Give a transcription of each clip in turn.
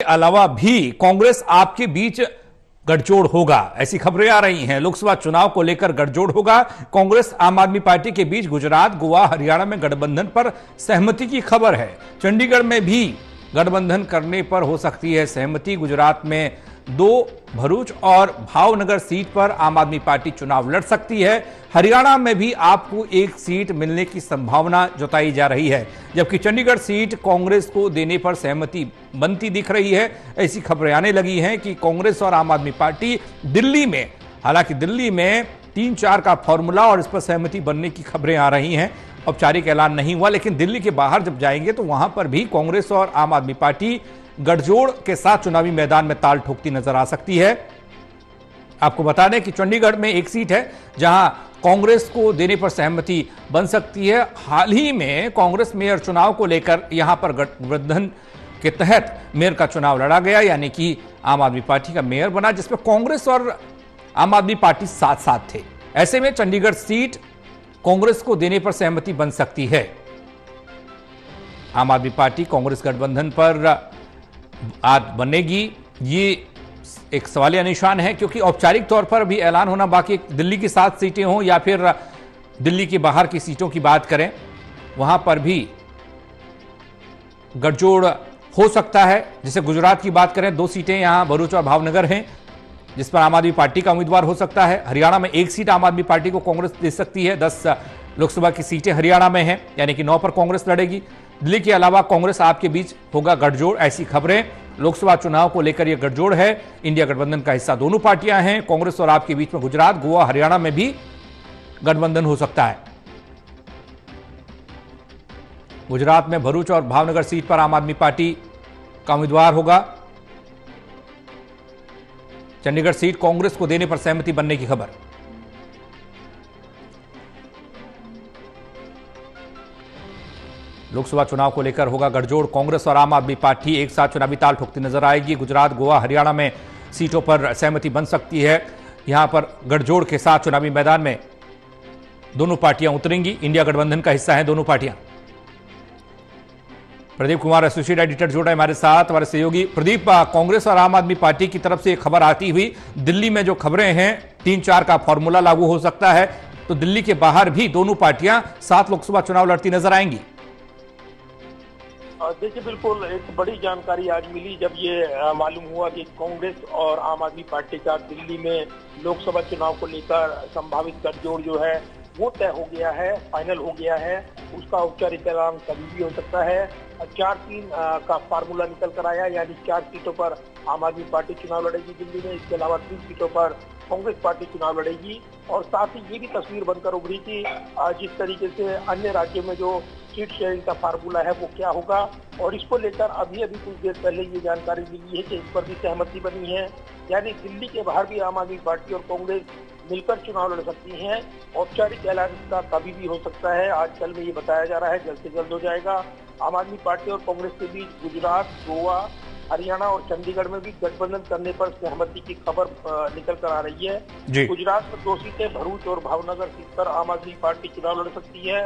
अलावा भी कांग्रेस आपके बीच गठजोड़ होगा, ऐसी खबरें आ रही हैं। लोकसभा चुनाव को लेकर गठजोड़ होगा कांग्रेस आम आदमी पार्टी के बीच। गुजरात, गोवा, हरियाणा में गठबंधन पर सहमति की खबर है। चंडीगढ़ में भी गठबंधन करने पर हो सकती है सहमति। गुजरात में 2 भरूच और भावनगर सीट पर आम आदमी पार्टी चुनाव लड़ सकती है। हरियाणा में भी आपको 1 सीट मिलने की संभावना जताई जा रही है, जबकि चंडीगढ़ सीट कांग्रेस को देने पर सहमति बनती दिख रही है। ऐसी खबरें आने लगी हैं कि कांग्रेस और आम आदमी पार्टी दिल्ली में, हालांकि दिल्ली में 3-4 का फॉर्मूला और इस पर सहमति बनने की खबरें आ रही हैं। औपचारिक ऐलान नहीं हुआ, लेकिन दिल्ली के बाहर जब जाएंगे तो वहां पर भी कांग्रेस और आम आदमी पार्टी गठजोड़ के साथ चुनावी मैदान में ताल ठोकती नजर आ सकती है। आपको बता दें कि चंडीगढ़ में 1 सीट है जहां कांग्रेस को देने पर सहमति बन सकती है। हाल ही में कांग्रेस मेयर चुनाव को लेकर यहां पर गठबंधन के तहत मेयर का चुनाव लड़ा गया, यानी कि आम आदमी पार्टी का मेयर बना, जिसमें कांग्रेस और आम आदमी पार्टी साथ साथ थे। ऐसे में चंडीगढ़ सीट कांग्रेस को देने पर सहमति बन सकती है। आम आदमी पार्टी कांग्रेस गठबंधन पर आज बनेगी, ये एक सवालिया निशान है, क्योंकि औपचारिक तौर पर भी ऐलान होना बाकी। दिल्ली की 7 सीटें हों या फिर दिल्ली के बाहर की सीटों की बात करें, वहां पर भी गठजोड़ हो सकता है। जैसे गुजरात की बात करें, 2 सीटें यहां भरूच और भावनगर हैं, जिस पर आम आदमी पार्टी का उम्मीदवार हो सकता है। हरियाणा में 1 सीट आम आदमी पार्टी को कांग्रेस दे सकती है। 10 लोकसभा की सीटें हरियाणा में हैं, यानी कि 9 पर कांग्रेस लड़ेगी। दिल्ली के अलावा कांग्रेस आपके बीच होगा गठजोड़, ऐसी खबरें। लोकसभा चुनाव को लेकर यह गठजोड़ है। इंडिया गठबंधन का हिस्सा दोनों पार्टियां हैं। कांग्रेस और आपके बीच में गुजरात, गोवा, हरियाणा में भी गठबंधन हो सकता है। गुजरात में भरूच और भावनगर सीट पर आम आदमी पार्टी का उम्मीदवार होगा। चंडीगढ़ सीट कांग्रेस को देने पर सहमति बनने की खबर। लोकसभा चुनाव को लेकर होगा गठजोड़। कांग्रेस और आम आदमी पार्टी एक साथ चुनावी ताल ठोकती नजर आएगी। गुजरात, गोवा, हरियाणा में सीटों पर सहमति बन सकती है। यहां पर गठजोड़ के साथ चुनावी मैदान में दोनों पार्टियां उतरेंगी। इंडिया गठबंधन का हिस्सा है दोनों पार्टियां। प्रदीप कुमार एसोसिएट एडिटर जुड़ रहे हमारे साथ, हमारे सहयोगी। प्रदीप, कांग्रेस और आम आदमी पार्टी की तरफ से खबर आती हुई दिल्ली में जो खबरें हैं 3-4 का फॉर्मूला लागू हो सकता है, तो दिल्ली के बाहर भी दोनों पार्टियां 7 लोकसभा चुनाव लड़ती नजर आएंगी। देखिए, बिल्कुल एक बड़ी जानकारी आज मिली जब ये मालूम हुआ कि कांग्रेस और आम आदमी पार्टी का दिल्ली में लोकसभा चुनाव को लेकर संभावित गठजोड़ जो है वो तय हो गया है, फाइनल हो गया है। उसका औपचारिक ऐलान कभी भी हो सकता है। 4-3 का फार्मूला निकल कर आया, यानी 4 सीटों पर आम आदमी पार्टी चुनाव लड़ेगी दिल्ली में। इसके अलावा 3 सीटों पर कांग्रेस पार्टी चुनाव लड़ेगी। और साथ ही ये भी तस्वीर बनकर उभरी कि जिस तरीके से अन्य राज्यों में जो सीट शेयरिंग का फार्मूला है वो क्या होगा, और इसको लेकर अभी कुछ देर पहले ये जानकारी मिली है कि इस पर भी सहमति बनी है। यानी दिल्ली के बाहर भी आम आदमी पार्टी और कांग्रेस मिलकर चुनाव लड़ सकती हैं। औपचारिक ऐलान इसका कभी भी हो सकता है। आजकल में ये बताया जा रहा है जल्द से जल्द हो जाएगा। आम आदमी पार्टी और कांग्रेस के बीच गुजरात, गोवा, हरियाणा और चंडीगढ़ में भी गठबंधन करने पर सहमति की खबर निकल कर आ रही है। गुजरात में 2 सीटें भरूच और भावनगर सीट पर आम आदमी पार्टी चुनाव लड़ सकती है।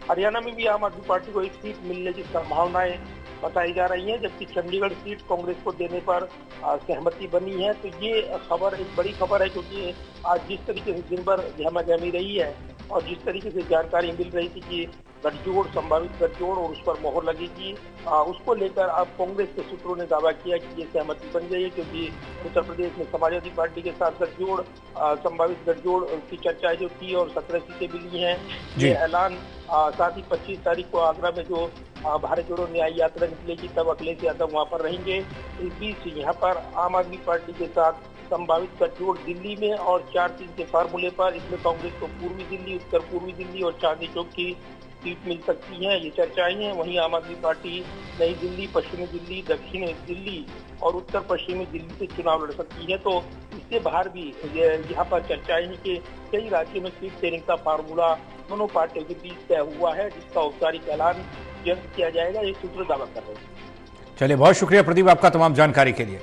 हरियाणा में भी आम आदमी पार्टी को 1 सीट मिलने की संभावनाएं बताई जा रही हैं, जबकि चंडीगढ़ सीट कांग्रेस को देने पर सहमति बनी है। तो ये खबर एक बड़ी खबर है, क्योंकि आज जिस तरीके से दिन भर गहमागहमी रही है और जिस तरीके से जानकारी मिल रही थी कि गठजोड़, संभावित गठजोड़ और उस पर मोहर लगेगी, उसको लेकर अब कांग्रेस के सूत्रों ने दावा किया कि ये सहमति बन गई है, क्योंकि उत्तर प्रदेश में समाजवादी पार्टी के साथ गठजोड़, संभावित गठजोड़ की चर्चाएं जो थी और 17 सीटें मिली हैं। ये ऐलान साथ ही 25 तारीख को आगरा में जो भारत जोड़ो न्याय यात्रा निकलेगी, तब अखिलेश यादव वहां पर रहेंगे। इस बीच यहाँ पर आम आदमी पार्टी के साथ संभावित गठजोड़ दिल्ली में और 4-3 के फार्मूले पर, इसमें कांग्रेस को पूर्वी दिल्ली, उत्तर पूर्वी दिल्ली और चांदनी चौक की सीट मिल सकती है, ये चर्चाएं हैं। वहीं आम आदमी पार्टी नई दिल्ली, पश्चिमी दिल्ली, दक्षिणी दिल्ली और उत्तर पश्चिमी दिल्ली से चुनाव लड़ सकती है। तो इसके बाहर भी यहाँ पर चर्चाएं हैं कि कई राज्यों में सीट शेयरिंग का फार्मूला दोनों पार्टियों के बीच तय हुआ है, जिसका औपचारिक ऐलान जल्द किया जाएगा, ये सूत्र दावा कर रहे हैं। चलिए, बहुत शुक्रिया प्रदीप आपका तमाम जानकारी के लिए।